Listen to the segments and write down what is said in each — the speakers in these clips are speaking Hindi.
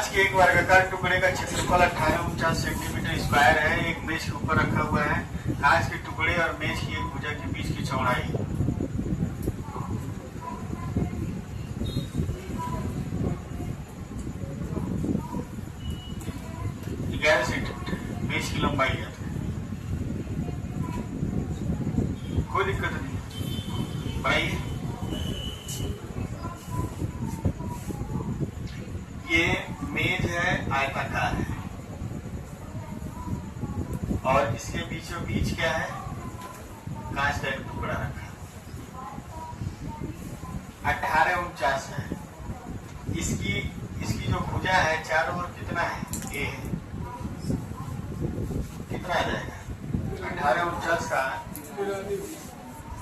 कांच के एक वर्गाकार टुकड़े का क्षेत्रफल 1849 सेंटीमीटर स्क्वायर है। एक मेज के ऊपर रखा हुआ है। कांच के टुकड़े और मेज की एक भुजा के बीच की चौड़ाई 11 सेंटीमीटर, मेज की लंबाई है। कोई दिक्कत नहीं। भाई ये मेज है, आयताकार है और इसके बीचों बीच क्या है, कांच का एक टुकड़ा रखा। 1849 है। इसकी जो भुजा है चारों ओर कितना है, ए है। कितना आ जाएगा 1849 का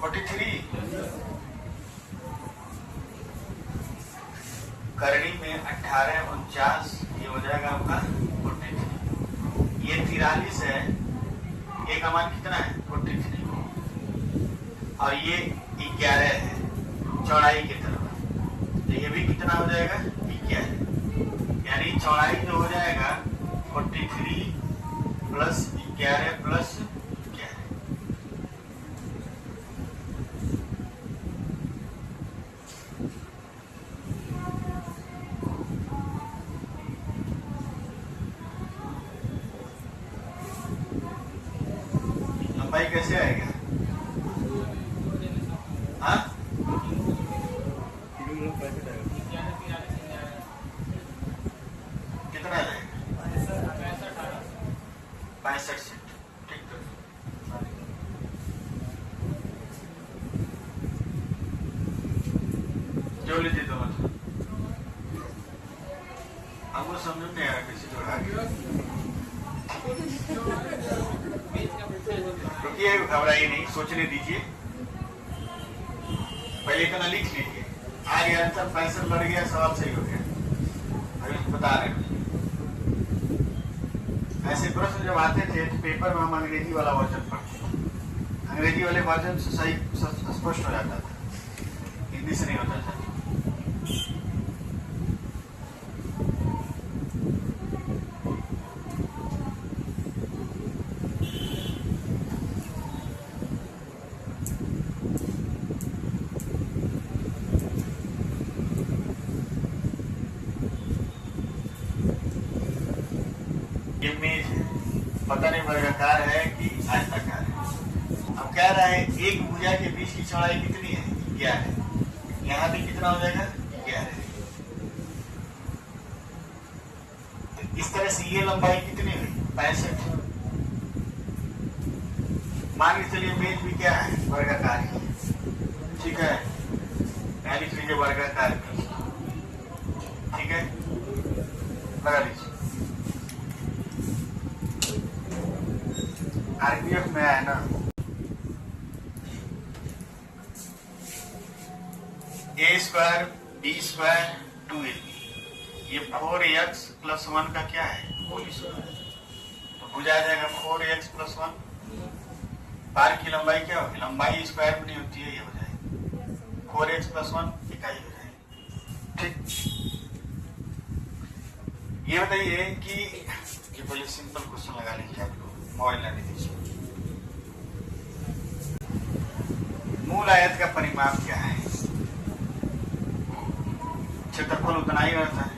43। करनी में 1849, ये हो जाएगा आपका 43। ये 43 है, ये का मान कितना है 43 और ये 11 है चौड़ाई की तरफ, तो ये भी कितना हो जाएगा 11। यानी चौड़ाई जो हो जाएगा 43 प्लस 11 प्लस 11। लंबाई कैसे आएगा, हाँ कितना आ जाएगा 65 सेंट। ठीक है, जो लीजिए तो मतलब हमको समझ नहीं आया किसी जोड़ा। रुकिए, घबराइए नहीं, सोचने दीजिए। पहले इतना लिख लीजिए। आ गया आंसर, 65 बढ़ गया, सवाल सही हो गया। अभी बता रहे हैं। ऐसे प्रश्न जब आते थे तो पेपर में हम अंग्रेजी वाला वर्जन पढ़ते थे। अंग्रेजी वाले वर्जन से सही स्पष्ट हो जाता था, हिंदी से नहीं होता था। ये मेज है, पता नहीं वर्गाकार है कि आयताकार है। अब कह रहा है एक भुजा के बीच की चौड़ाई कितनी है, 11। यहाँ भी कितना हो जाएगा 11। तो इस तरह से ये लंबाई कितनी हुई 65। मान के चलिए मेज भी क्या है, वर्गाकार ही है। ठीक है, यहाँ लिख लीजिए वर्गाकार मेज। ठीक है, लगा लीजिए। आरपीएफ में आया ना, ए स्क्वायर बी स्क्वायर 2ab, ये 4x प्लस 1 का क्या है होल स्क्वायर। तो भुजा आ जाएगा 4x प्लस 1। बार की लंबाई क्या होगी, लंबाई स्क्वायर में नहीं होती है, ये हो जाएगी 4x प्लस 1 इकाई हो जाएगी। ठीक, ये बताइए कि ये पहले सिंपल क्वेश्चन लगा लीजिए। आप लोग मोबाइल लाने दीजिए। मूल आयत का परिमाप क्या है, क्षेत्रफल उतना ही रहता है।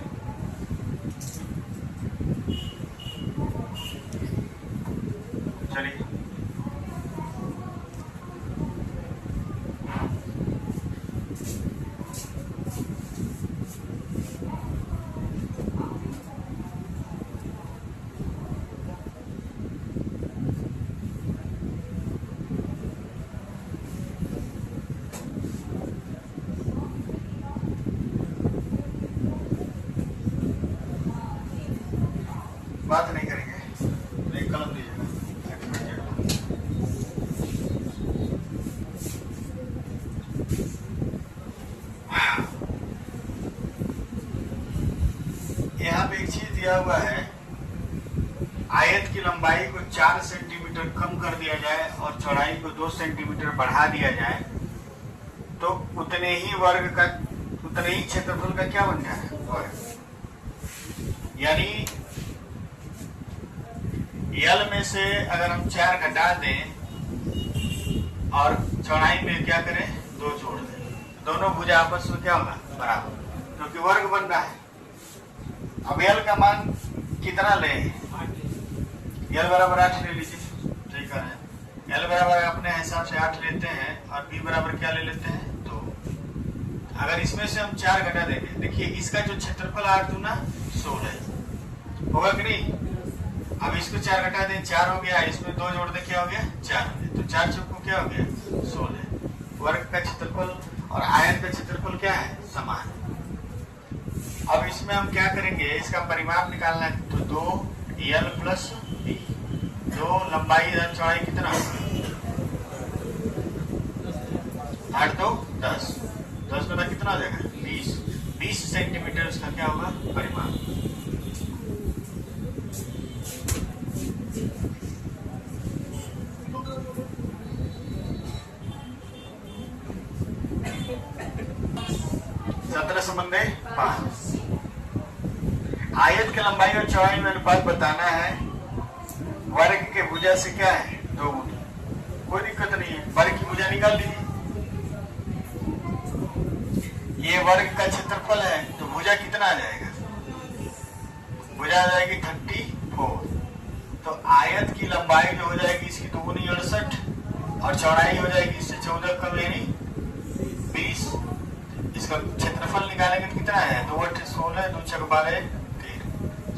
चलिए बात नहीं करेंगे, एक कलम दीजिएगा। यहाँ पे एक चीज दिया हुआ है, आयत की लंबाई को 4 सेंटीमीटर कम कर दिया जाए और चौड़ाई को 2 सेंटीमीटर बढ़ा दिया जाए तो उतने ही क्षेत्रफल का क्या बन जाए वर्ग। यानी यल में से अगर हम 4 घटा दें और चौड़ाई में क्या करें 2 जोड़ दें, दोनों भुजा आपस में क्या होगा बराबर, क्योंकि वर्ग बन रहा है। अब यल का मान कितना ले, यल बराबर 8 ले लीजिए, ठीक है। यल बराबर अपने हिसाब से 8 लेते हैं और बी बराबर क्या ले लेते हैं 2। अगर इसमें से हम 4 घटा देंगे, देखिए इसका जो क्षेत्रफल 8 दूना 16 होगा कि नहीं। अब इसको 4 घटा दें 4 हो गया, इसमें 2 जोड़ दे क्या हो गया 4 हो गया, तो 4 चौक को क्या हो गया 16। वर्ग का क्षेत्रफल और आयत का क्षेत्रफल क्या है समान। अब इसमें हम क्या करेंगे, इसका परिमाप निकालना है, तो 2l प्लस b, 2 लंबाई चौड़ाई कितना 8 तो 10, 10 में कितना हो जाएगा 20 सेंटीमीटर उसका क्या होगा परिमाप। संबंध 5 आयत की लंबाई और चौड़ाई में अनुपात बताना है। वर्ग के भुजा से क्या है 2 गुना, कोई दिक्कत नहीं है, वर्ग की भुजा निकाल दीजिए। ये वर्ग का क्षेत्रफल है तो भुजा कितना आ जाएगा, भुजा आ जाएगी 34। तो आयत की लंबाई जो हो जाएगी इसकी 2 गुनी 68 और चौड़ाई हो जाएगी इससे 14 कम यानी 20। इसका क्षेत्रफल निकालेंगे तो कितना है 2 8 16 2 6 12 13,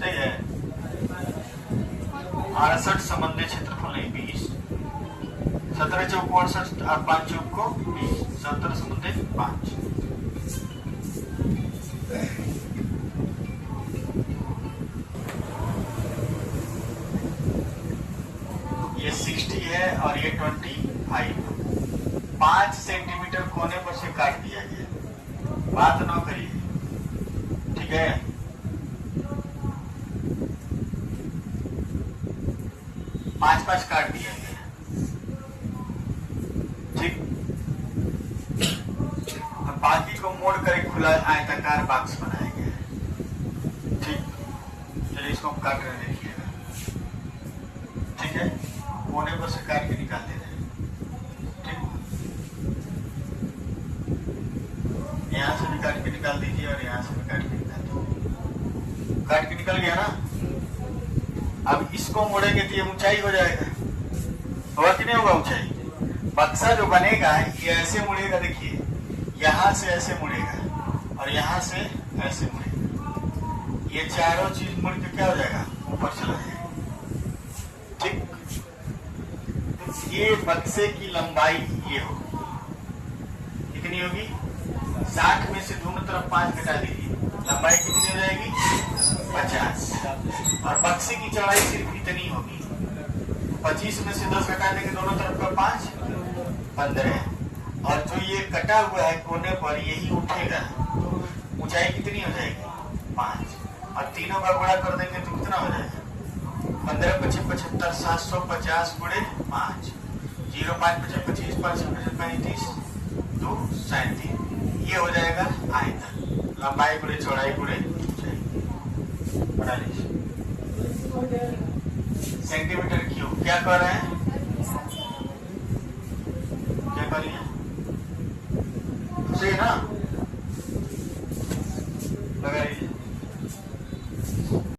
सही है। 68 संबंधी क्षेत्रफल नहीं 20, 17 चौक 68 और 5 चौक को 20, 17 संबंधी 5। ये 60 है और ये 25, 5 सेंटीमीटर कोने पर से काट दिया गया, बात ना करिए, ठीक है। पांच काट दिया गया, ठीक। अब बाकी को मोड़ कर एक खुला आयताकार बॉक्स बनाया गया है, ठीक। चलिए इसको हम काट कर देखिएगा, ठीक है। कोने पर से काट के निकाल दे रहे हैं, ठीक। यहाँ से भी काट के निकाल दीजिए और यहाँ से भी काट के निकाल दीजिए, काट के निकल गया ना। अब इसको मोड़ेंगे तो ये ऊंचाई हो जाएगा, होगा कि नहीं होगा ऊंचाई। बक्सा जो बनेगा ये ऐसे मुड़ेगा, देखिए यहाँ से ऐसे मुड़ेगा और यहाँ से ऐसे मुड़ेगा, ये चारों चीज मुड़ के क्या हो जाएगा ऊपर चला जाएगा, ठीक। ये बक्से की लंबाई ये होगी, कितनी होगी 60 में से दोनों तरफ 5 घटा दीजिए, लंबाई कितनी हो जाएगी 50 और बक्से की चौड़ाई सिर्फ इतनी होगी। 25 में से 10 घटा देंगे दोनों तरफ का 5 15 और जो ये कटा हुआ है कोने पर यही उठेगा, ऊंचाई कितनी हो जाएगी 5 और तीनों का गुणा कर देंगे तो कितना हो जाएगा 15 25 75 750 गुणे 5 0 5 25 25 5 35 2 37, ये हो जाएगा आयतन, लंबाई गुणे चौड़ाई गुणे बना लीजिए सेंटीमीटर क्यूब। क्या कर रहे हैं, क्या करिए सही ना, लगा लीजिए।